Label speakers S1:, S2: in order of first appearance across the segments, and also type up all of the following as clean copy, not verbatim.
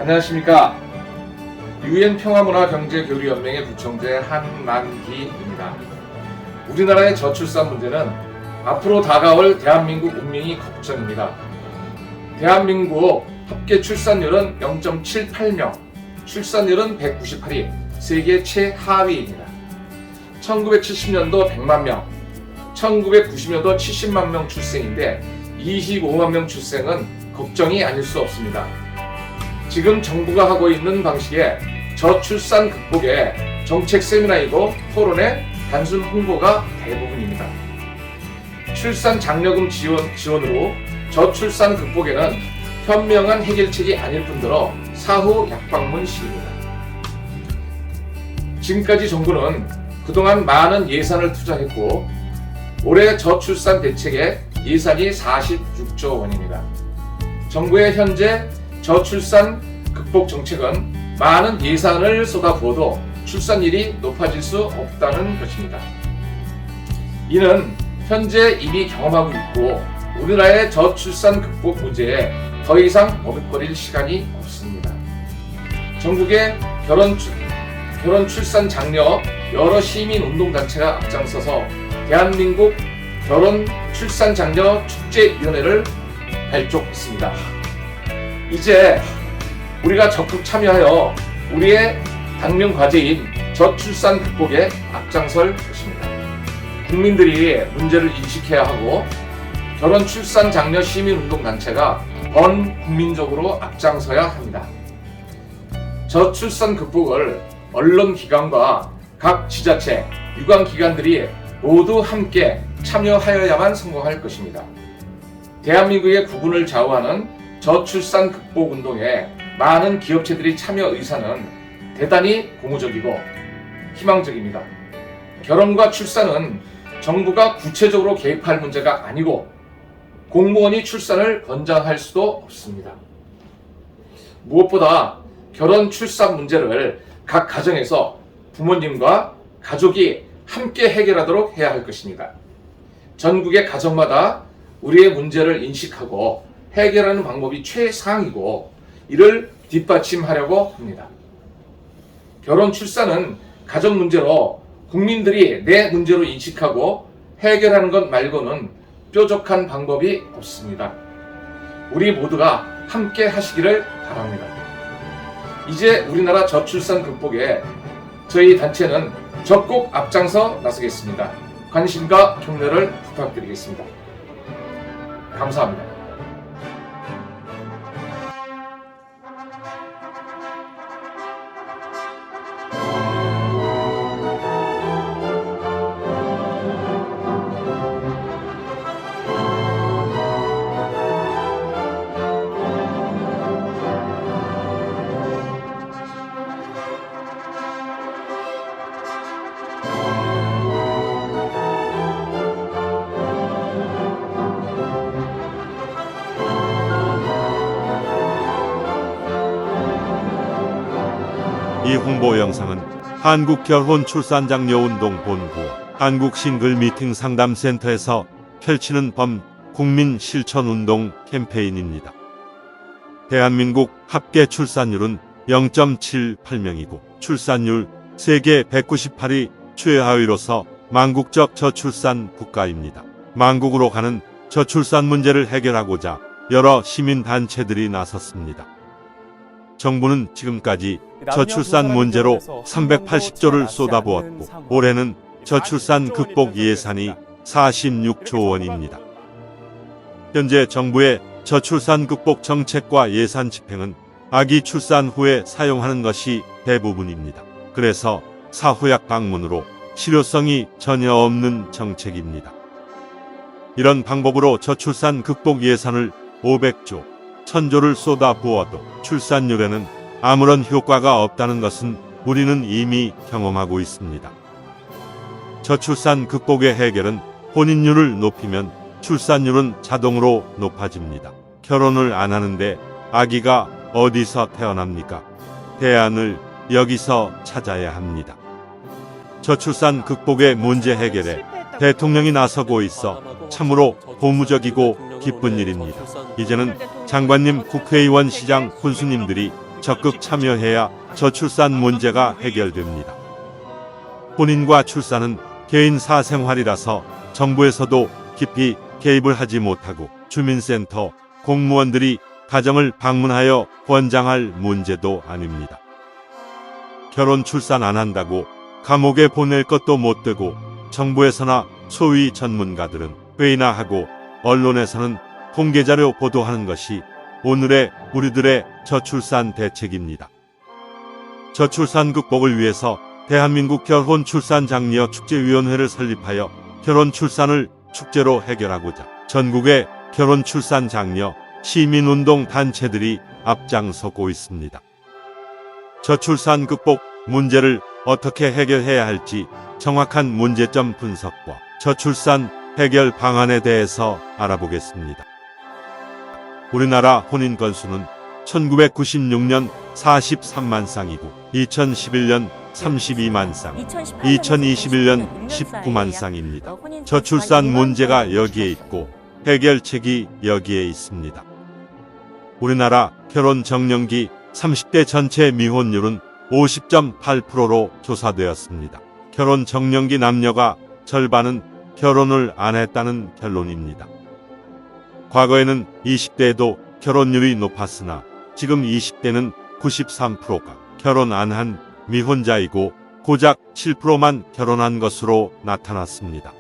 S1: 안녕하십니까. 유엔 평화문화경제교류연맹의 부총재 한만기입니다. 우리나라의 저출산 문제는 앞으로 다가올 대한민국 운명이 걱정입니다. 대한민국 합계 출산율은 0.78명, 출산율은 198위, 세계 최하위입니다. 1970년도 100만 명, 1990년도 70만 명 출생인데 25만 명 출생은 걱정이 아닐 수 없습니다. 지금 정부가 하고 있는 방식의 저출산 극복의 정책 세미나이고 토론의 단순 홍보가 대부분입니다. 출산 장려금 지원으로 저출산 극복에는 현명한 해결책이 아닐 뿐더러 사후 약방문 시입니다. 지금까지 정부는 그동안 많은 예산을 투자했고 올해 저출산 대책의 예산이 46조 원입니다. 정부의 현재 저출산 극복 정책은 많은 예산을 쏟아부어도 출산율이 높아질 수 없다는 것입니다. 이는 현재 이미 경험하고 있고 우리나라의 저출산 극복 문제에 더 이상 머뭇거릴 시간이 없습니다. 전국의 결혼 출산 장려 여러 시민 운동단체가 앞장서서 대한민국 결혼 출산 장려 축제위원회를 발족했습니다. 이제 우리가 적극 참여하여 우리의 당면 과제인 저출산 극복에 앞장설 것입니다. 국민들이 문제를 인식해야 하고 결혼 출산 장려 시민운동단체가 범국민적으로 앞장서야 합니다. 저출산 극복을 언론기관과 각 지자체, 유관기관들이 모두 함께 참여하여야만 성공할 것입니다. 대한민국의 구분을 좌우하는 저출산 극복 운동에 많은 기업체들이 참여 의사는 대단히 고무적이고 희망적입니다. 결혼과 출산은 정부가 구체적으로 개입할 문제가 아니고 공무원이 출산을 권장할 수도 없습니다. 무엇보다 결혼 출산 문제를 각 가정에서 부모님과 가족이 함께 해결하도록 해야 할 것입니다. 전국의 가정마다 우리의 문제를 인식하고 해결하는 방법이 최상이고 이를 뒷받침하려고 합니다. 결혼 출산은 가정 문제로 국민들이 내 문제로 인식하고 해결하는 것 말고는 뾰족한 방법이 없습니다. 우리 모두가 함께 하시기를 바랍니다. 이제 우리나라 저출산 극복에 저희 단체는 적극 앞장서 나서겠습니다. 관심과 격려를 부탁드리겠습니다. 감사합니다.
S2: 이 홍보 영상은 한국결혼출산장려운동본부 한국싱글미팅 상담센터에서 펼치는 범국민 실천운동 캠페인입니다. 대한민국 합계 출산율은 0.78명이고 출산율 세계 198위 최하위로서 망국적 저출산 국가입니다. 망국으로 가는 저출산 문제를 해결하고자 여러 시민단체들이 나섰습니다. 정부는 지금까지 저출산 문제로 380조를 쏟아부었고 올해는 저출산 극복 예산이 46조 원입니다. 현재 정부의 저출산 극복 정책과 예산 집행은 아기 출산 후에 사용하는 것이 대부분입니다. 그래서 사후약 방문으로 실효성이 전혀 없는 정책입니다. 이런 방법으로 저출산 극복 예산을 500조, 1000조를 쏟아부어도 출산율에는 아무런 효과가 없다는 것은 우리는 이미 경험하고 있습니다. 저출산 극복의 해결은 혼인율을 높이면 출산율은 자동으로 높아집니다. 결혼을 안 하는데 아기가 어디서 태어납니까? 대안을 여기서 찾아야 합니다. 저출산 극복의 문제 해결에 대통령이 나서고 있어 참으로 고무적이고 기쁜 일입니다. 이제는 장관님, 국회의원, 시장, 군수님들이 적극 참여해야 저출산 문제가 해결됩니다. 혼인과 출산은 개인 사생활이라서 정부에서도 깊이 개입을 하지 못하고 주민센터, 공무원들이 가정을 방문하여 권장할 문제도 아닙니다. 결혼 출산 안 한다고 감옥에 보낼 것도 못 되고 정부에서나 소위 전문가들은 회의나 하고 언론에서는 공개자료 보도하는 것이 오늘의 우리들의 저출산 대책입니다. 저출산 극복을 위해서 대한민국 결혼 출산 장려 축제위원회를 설립하여 결혼 출산을 축제로 해결하고자 전국의 결혼 출산 장려 시민운동 단체들이 앞장서고 있습니다. 저출산 극복 문제를 어떻게 해결해야 할지 정확한 문제점 분석과 저출산 해결 방안에 대해서 알아보겠습니다. 우리나라 혼인 건수는 1996년 43만 쌍이고 2011년 32만 쌍, 2021년 19만 쌍입니다. 저출산 문제가 여기에 있고 해결책이 여기에 있습니다. 우리나라 결혼 정년기 30대 전체 미혼율은 50.8%로 조사되었습니다. 결혼 정년기 남녀가 절반은 결혼을 안 했다는 결론입니다. 과거에는 20대에도 결혼율이 높았으나 지금 20대는 93%가 결혼 안 한 미혼자이고 고작 7%만 결혼한 것으로 나타났습니다.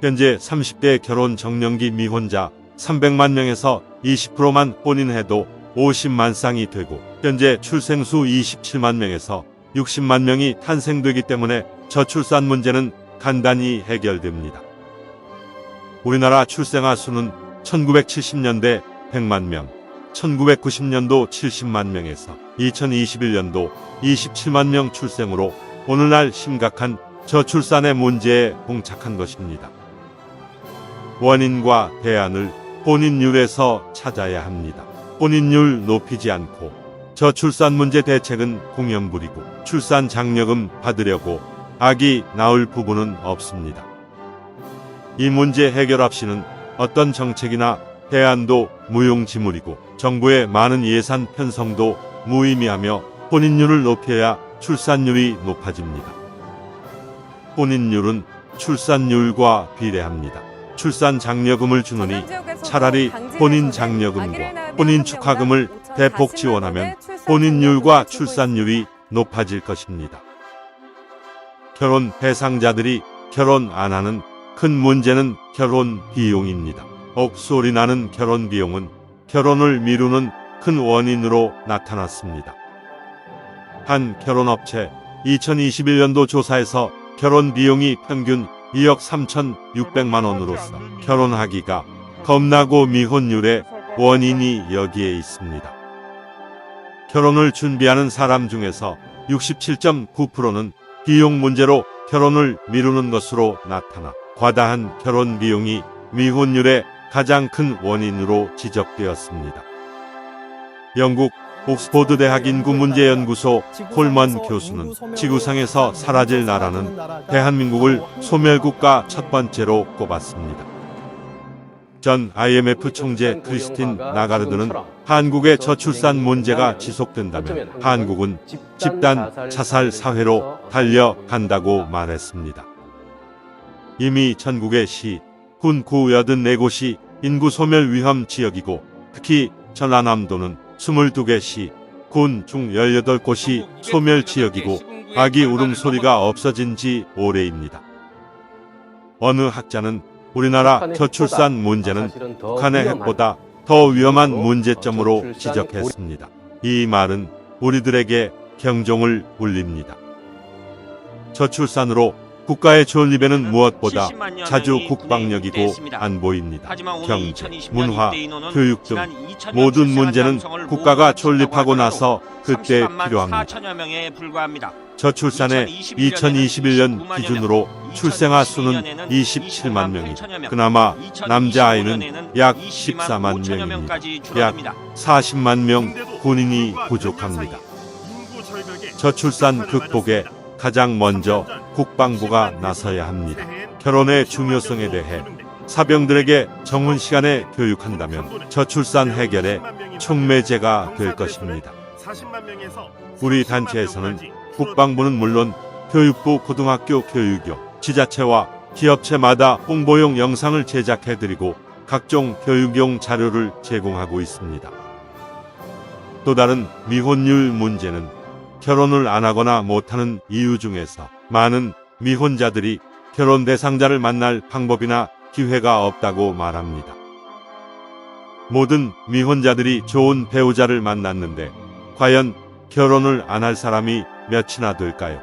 S2: 현재 30대 결혼 정년기 미혼자 300만 명에서 20%만 혼인해도 50만 쌍이 되고 현재 출생수 27만 명에서 60만 명이 탄생되기 때문에 저출산 문제는 간단히 해결됩니다. 우리나라 출생아 수는 1970년대 100만 명, 1990년도 70만 명에서 2021년도 27만 명 출생으로 오늘날 심각한 저출산의 문제에 봉착한 것입니다. 원인과 대안을 혼인율에서 찾아야 합니다. 혼인율 높이지 않고 저출산 문제 대책은 공연불이고 출산 장려금 받으려고 아기 낳을 부부는 없습니다. 이 문제 해결 없이는 어떤 정책이나 대안도 무용지물이고 정부의 많은 예산 편성도 무의미하며 혼인율을 높여야 출산율이 높아집니다. 혼인율은 출산율과 비례합니다. 출산 장려금을 주느니 차라리 혼인 장려금과 혼인 축하금을 대폭 지원하면 혼인율과 출산율이 높아질 것입니다. 결혼 대상자들이 결혼 안 하는 큰 문제는 결혼 비용입니다. 억소리 나는 결혼 비용은 결혼을 미루는 큰 원인으로 나타났습니다. 한 결혼업체 2021년도 조사에서 결혼 비용이 평균 2억 3,600만 원으로서 결혼하기가 겁나고 미혼율의 원인이 여기에 있습니다. 결혼을 준비하는 사람 중에서 67.9%는 비용 문제로 결혼을 미루는 것으로 나타나 과다한 결혼 비용이 미혼율의 가장 큰 원인으로 지적되었습니다. 영국 옥스포드 대학 인구문제연구소 콜먼 교수는 지구상에서 사라질 나라는 대한민국을 소멸국가 첫 번째로 꼽았습니다. 전 IMF 총재 크리스틴 나가르드는 한국의 저출산 문제가 지속된다면 한국은 집단 자살 사회로 달려간다고 말했습니다. 이미 전국의 시, 군 구 84곳이 인구 소멸 위험 지역이고 특히 전라남도는 22개 시, 군 중 18곳이 소멸 지역이고 아기 울음소리가 없어진 지 오래입니다. 어느 학자는 우리나라 저출산 문제는 북한의 핵보다 더 위험한 문제점으로 지적했습니다. 이 말은 우리들에게 경종을 울립니다. 저출산으로 국가의 존립에는 무엇보다 자주 국방력이고 안보입니다. 경제, 문화, 교육 등 모든 문제는 국가가 존립하고 나서 그때 필요합니다. 저출산의 2021년 기준으로 출생아 수는 27만 명이고 그나마 남자아이는 약 14만 명입니다. 약 40만 명 군인이 부족합니다. 저출산 극복에 가장 먼저 국방부가 나서야 합니다. 결혼의 중요성에 대해 사병들에게 정훈 시간에 교육한다면 저출산 해결에 촉매제가 될 것입니다. 우리 단체에서는 국방부는 물론 교육부, 고등학교 교육용, 지자체와 기업체마다 홍보용 영상을 제작해드리고 각종 교육용 자료를 제공하고 있습니다. 또 다른 미혼율 문제는 결혼을 안 하거나 못하는 이유 중에서 많은 미혼자들이 결혼 대상자를 만날 방법이나 기회가 없다고 말합니다. 모든 미혼자들이 좋은 배우자를 만났는데 과연 결혼을 안 할 사람이 몇이나 될까요?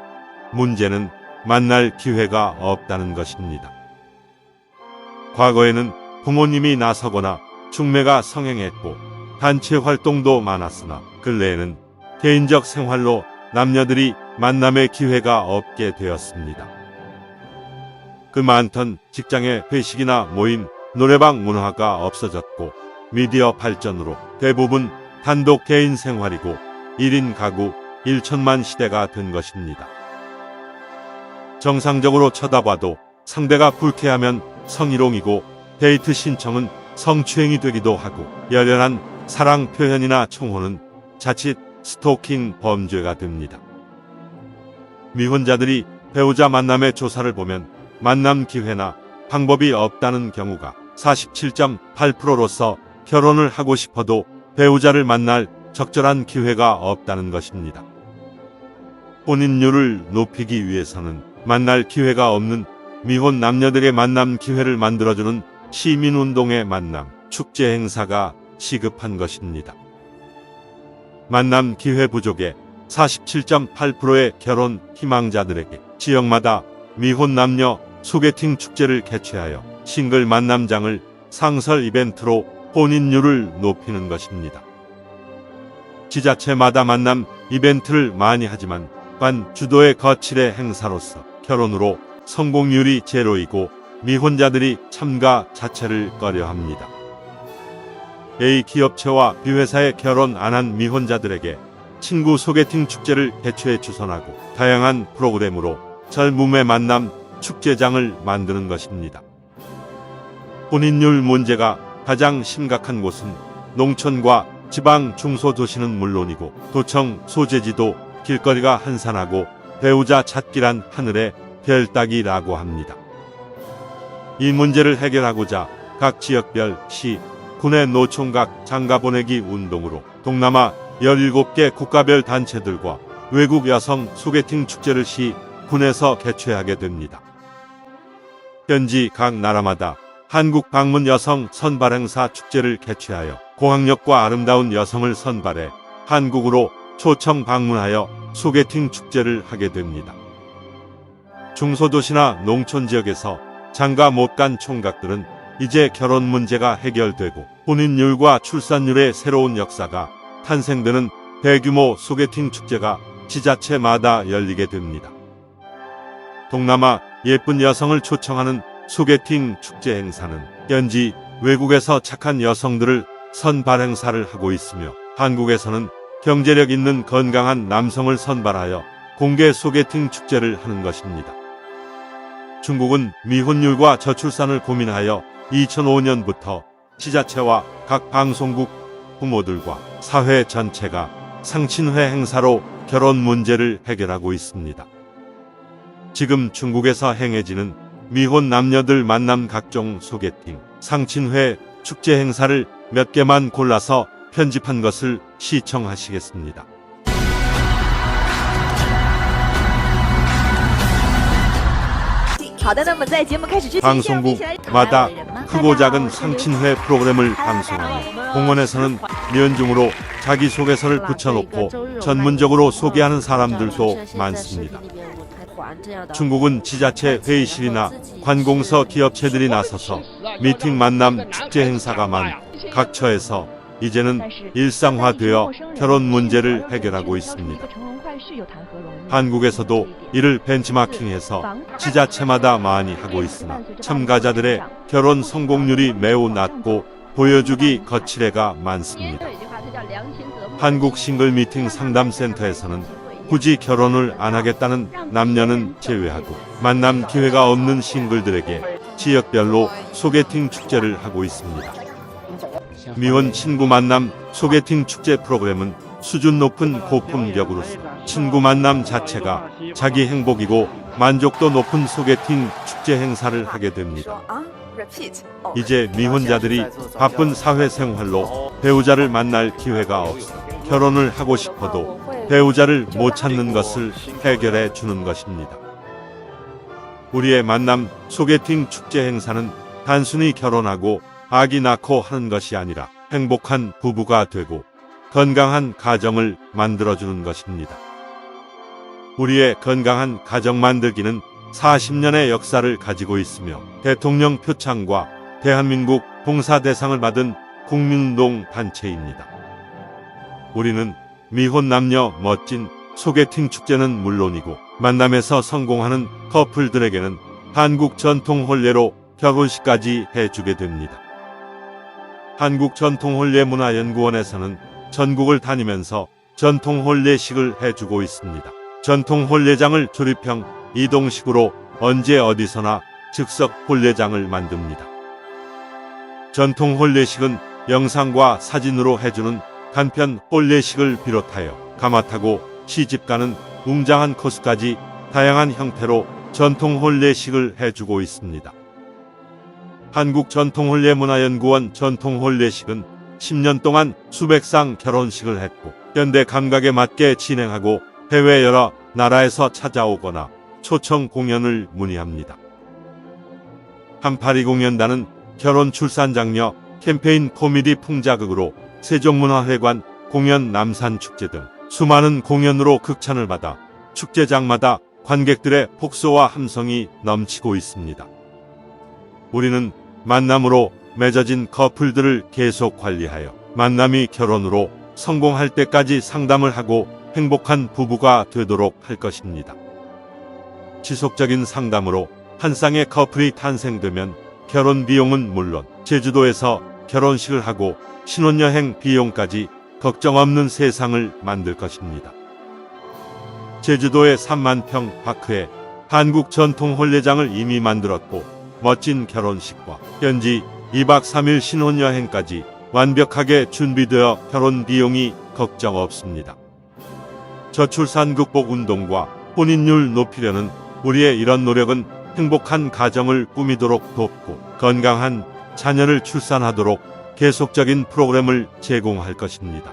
S2: 문제는 만날 기회가 없다는 것입니다. 과거에는 부모님이 나서거나 중매가 성행했고 단체 활동도 많았으나 근래에는 개인적 생활로 남녀들이 만남의 기회가 없게 되었습니다. 그 많던 직장의 회식이나 모임, 노래방 문화가 없어졌고 미디어 발전으로 대부분 단독 개인 생활이고 1인 가구 1천만 시대가 된 것입니다. 정상적으로 쳐다봐도 상대가 불쾌하면 성희롱이고 데이트 신청은 성추행이 되기도 하고 열렬한 사랑 표현이나 총혼은 자칫 스토킹 범죄가 됩니다. 미혼자들이 배우자 만남의 조사를 보면 만남 기회나 방법이 없다는 경우가 47.8%로서 결혼을 하고 싶어도 배우자를 만날 적절한 기회가 없다는 것입니다. 혼인율을 높이기 위해서는 만날 기회가 없는 미혼 남녀들의 만남 기회를 만들어주는 시민운동의 만남, 축제 행사가 시급한 것입니다. 만남 기회 부족의 47.8%의 결혼 희망자들에게 지역마다 미혼 남녀 소개팅 축제를 개최하여 싱글 만남장을 상설 이벤트로 혼인율을 높이는 것입니다. 지자체마다 만남 이벤트를 많이 하지만 관 주도의 거칠의 행사로서 결혼으로 성공률이 제로이고 미혼자들이 참가 자체를 꺼려합니다. A 기업체와 B회사에 결혼 안 한 미혼자들에게 친구 소개팅 축제를 개최해 주선하고 다양한 프로그램으로 젊음의 만남 축제장을 만드는 것입니다. 혼인율 문제가 가장 심각한 곳은 농촌과 지방 중소도시는 물론이고 도청 소재지도 길거리가 한산하고 배우자 찾기란 하늘의 별 따기라고 합니다. 이 문제를 해결하고자 각 지역별 시, 군의 노총각 장가보내기 운동으로 동남아 17개 국가별 단체들과 외국 여성 소개팅 축제를 시, 군에서 개최하게 됩니다. 현지 각 나라마다 한국 방문 여성 선발 행사 축제를 개최하여 고학력과 아름다운 여성을 선발해 한국으로 초청 방문하여 소개팅 축제를 하게 됩니다. 중소도시나 농촌 지역에서 장가 못 간 총각들은 이제 결혼 문제가 해결되고 혼인율과 출산율의 새로운 역사가 탄생되는 대규모 소개팅 축제가 지자체마다 열리게 됩니다. 동남아 예쁜 여성을 초청하는 소개팅 축제 행사는 현지 외국에서 착한 여성들을 선발 행사를 하고 있으며 한국에서는 경제력 있는 건강한 남성을 선발하여 공개 소개팅 축제를 하는 것입니다. 중국은 미혼율과 저출산을 고민하여 2005년부터 지자체와 각 방송국 부모들과 사회 전체가 상친회 행사로 결혼 문제를 해결하고 있습니다. 지금 중국에서 행해지는 미혼 남녀들 만남 각종 소개팅, 상친회, 축제 행사를 몇 개만 골라서 편집한 것을 시청하시겠습니다. 방송국마다 크고 작은 상친회 프로그램을 방송하며 공원에서는 면중으로 자기소개서를 붙여놓고 전문적으로 소개하는 사람들도 많습니다. 중국은 지자체 회의실이나 관공서 기업체들이 나서서 미팅 만남 축제 행사가 많은 각 처에서 이제는 일상화되어 결혼 문제를 해결하고 있습니다. 한국에서도 이를 벤치마킹해서 지자체마다 많이 하고 있으나 참가자들의 결혼 성공률이 매우 낮고 보여주기 거칠애가 많습니다. 한국 싱글 미팅 상담센터에서는 굳이 결혼을 안 하겠다는 남녀는 제외하고 만남 기회가 없는 싱글들에게 지역별로 소개팅 축제를 하고 있습니다. 미혼 친구 만남 소개팅 축제 프로그램은 수준 높은 고품격으로서 친구 만남 자체가 자기 행복이고 만족도 높은 소개팅 축제 행사를 하게 됩니다. 이제 미혼자들이 바쁜 사회생활로 배우자를 만날 기회가 없어 결혼을 하고 싶어도 배우자를 못 찾는 것을 해결해 주는 것입니다. 우리의 만남 소개팅 축제 행사는 단순히 결혼하고 아기 낳고 하는 것이 아니라 행복한 부부가 되고 건강한 가정을 만들어주는 것입니다. 우리의 건강한 가정 만들기는 40년의 역사를 가지고 있으며 대통령 표창과 대한민국 봉사대상을 받은 국민운동 단체입니다. 우리는 미혼 남녀 멋진 소개팅 축제는 물론이고 만남에서 성공하는 커플들에게는 한국 전통 혼례로 결혼식까지 해주게 됩니다. 한국전통혼례문화연구원에서는 전국을 다니면서 전통혼례식을 해주고 있습니다. 전통혼례장을 조립형 이동식으로 언제 어디서나 즉석 혼례장을 만듭니다. 전통혼례식은 영상과 사진으로 해주는 간편 혼례식을 비롯하여 가마타고 시집가는 웅장한 코스까지 다양한 형태로 전통혼례식을 해주고 있습니다. 한국전통혼례문화연구원 전통혼례식은 10년 동안 수백 상 결혼식을 했고 현대 감각에 맞게 진행하고 해외 여러 나라에서 찾아오거나 초청 공연을 문의합니다. 3820연단은 결혼 출산 장려 캠페인 코미디 풍자극으로 세종문화회관 공연 남산축제 등 수많은 공연으로 극찬을 받아 축제장마다 관객들의 폭소와 함성이 넘치고 있습니다. 우리는 만남으로 맺어진 커플들을 계속 관리하여 만남이 결혼으로 성공할 때까지 상담을 하고 행복한 부부가 되도록 할 것입니다. 지속적인 상담으로 한 쌍의 커플이 탄생되면 결혼 비용은 물론 제주도에서 결혼식을 하고 신혼여행 비용까지 걱정 없는 세상을 만들 것입니다. 제주도의 3만 평 파크에 한국 전통 혼례장을 이미 만들었고 멋진 결혼식과 현지 2박 3일 신혼여행까지 완벽하게 준비되어 결혼 비용이 걱정 없습니다. 저출산 극복 운동과 혼인율 높이려는 우리의 이런 노력은 행복한 가정을 꾸미도록 돕고 건강한 자녀를 출산하도록 계속적인 프로그램을 제공할 것입니다.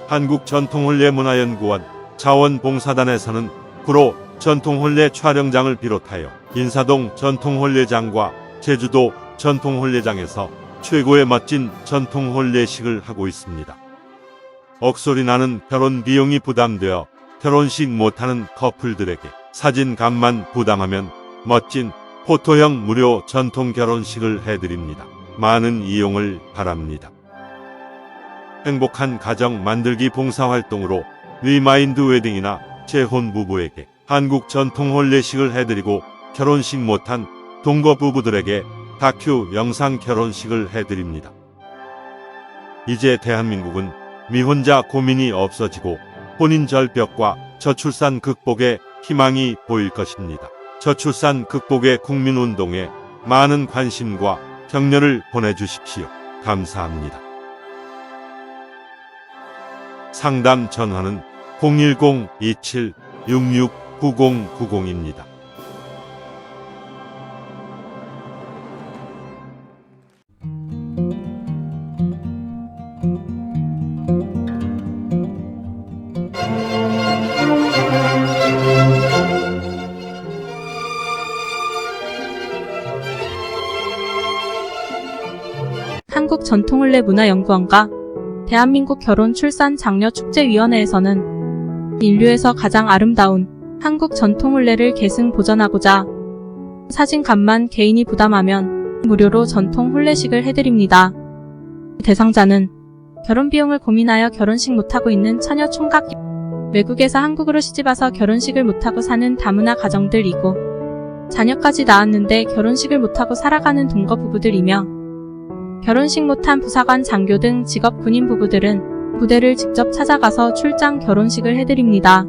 S2: 한국전통혼례문화연구원 자원봉사단에서는 구로 전통혼례 촬영장을 비롯하여 인사동 전통혼례장과 제주도 전통혼례장에서 최고의 멋진 전통혼례식을 하고 있습니다. 억소리 나는 결혼 비용이 부담되어 결혼식 못하는 커플들에게 사진값만 부담하면 멋진 포토형 무료 전통 결혼식을 해드립니다. 많은 이용을 바랍니다. 행복한 가정 만들기 봉사활동으로 리마인드 웨딩이나 재혼 부부에게 한국 전통 혼례식을 해드리고 결혼식 못한 동거 부부들에게 다큐 영상 결혼식을 해드립니다. 이제 대한민국은 미혼자 고민이 없어지고 혼인 절벽과 저출산 극복에 희망이 보일 것입니다. 저출산 극복의 국민운동에 많은 관심과 격려를 보내주십시오. 감사합니다. 상담 전화는 010-2766-9090입니다.
S3: 한국전통혼례문화연구원과 대한민국 결혼출산장려축제위원회에서는 인류에서 가장 아름다운 한국 전통혼례를 계승 보존하고자 사진값만 개인이 부담하면 무료로 전통혼례식을 해드립니다. 대상자는 결혼비용을 고민하여 결혼식 못하고 있는 처녀 총각, 외국에서 한국으로 시집와서 결혼식을 못하고 사는 다문화 가정들이고 자녀까지 낳았는데 결혼식을 못하고 살아가는 동거 부부들이며 결혼식 못한 부사관, 장교 등 직업 군인 부부들은 부대를 직접 찾아가서 출장 결혼식을 해드립니다.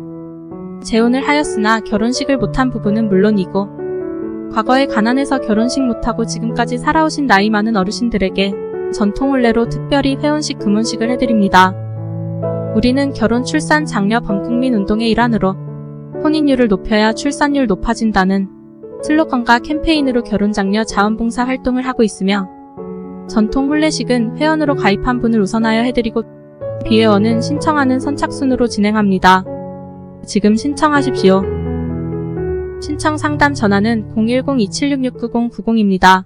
S3: 재혼을 하였으나 결혼식을 못한 부부는 물론이고 과거에 가난해서 결혼식 못하고 지금까지 살아오신 나이 많은 어르신들에게 전통혼례로 특별히 회원식 금혼식을 해드립니다. 우리는 결혼, 출산, 장려, 범국민 운동의 일환으로 혼인율을 높여야 출산율 높아진다는 슬로건과 캠페인으로 결혼, 장려, 자원봉사 활동을 하고 있으며 전통 혼례식은 회원으로 가입한 분을 우선하여 해드리고 비회원은 신청하는 선착순으로 진행합니다. 지금 신청하십시오. 신청 상담 전화는 010-2766-9090입니다.